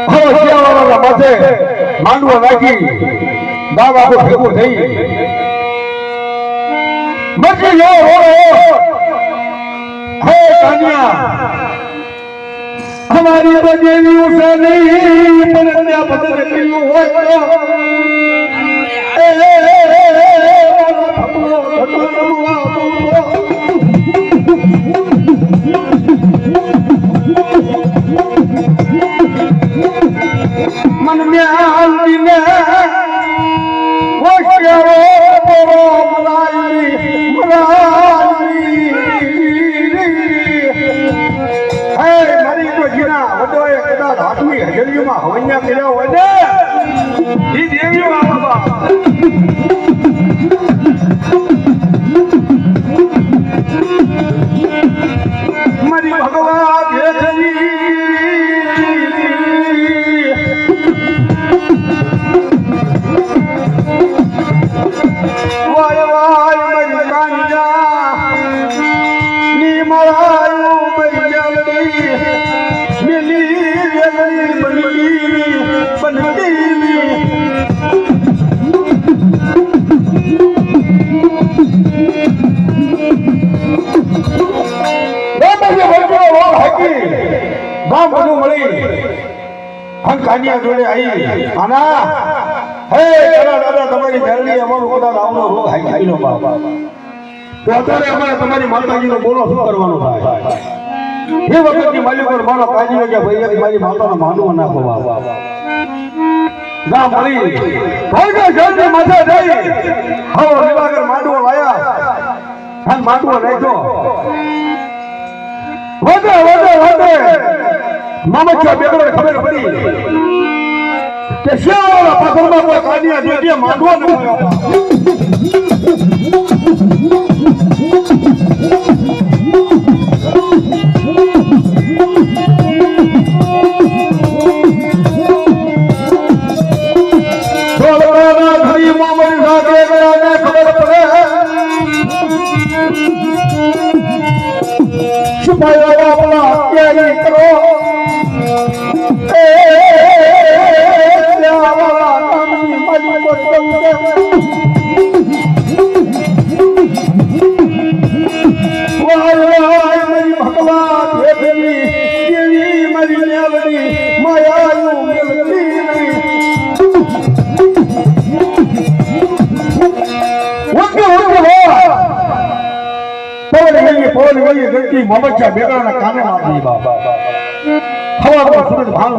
હવે શિયાળાના માથે માંડવો નાખી ગામ આખું ભેગું થઈ મચી ગયો હે કાનિયા हमारी बजेली उसे नहीं पर क्या बदल क्यों हो मन में आंधी में वो क्या वो मलाई मलाई है मरी तो जीना वो एक कदा हाथमी हजरियों में हवैया मिला हो ने ये देवियों आ बाबा मरी भगवान भेजनी वाय वाय मरी कांजा नी मरायो मरी जल्दी मिली जल्दी बनती गांव બધું મળી હમ કાનિયા જોડે આવી આના હે દાદા તમારી ઘરડી અમારું કદાચ આવનો રોગ હાઈ ખાઈનો બાપ તો અત્યારે અમારે તમારી માતાજીનો બોલો શું કરવાનો થાય એ વખતની માલિકો મારો કાજીઓ કે ભાઈ મારી માતાનો માનવો નાખો બાપ ગામ મળી ભોળકા જલ્દી માથે જઈ હવે વિવાગર માંડવો લાયા અને માંડવો નાખ્યો વધે વધે વધે મામા બેગડે ખબર પડી કે શિયાળાના પાથરમાં કોઈ કાનિયા જોજે માંડવો ન મોહમ્મદ બેગડાના કામે મારી બાબા હવા સૂરજ ભાંગ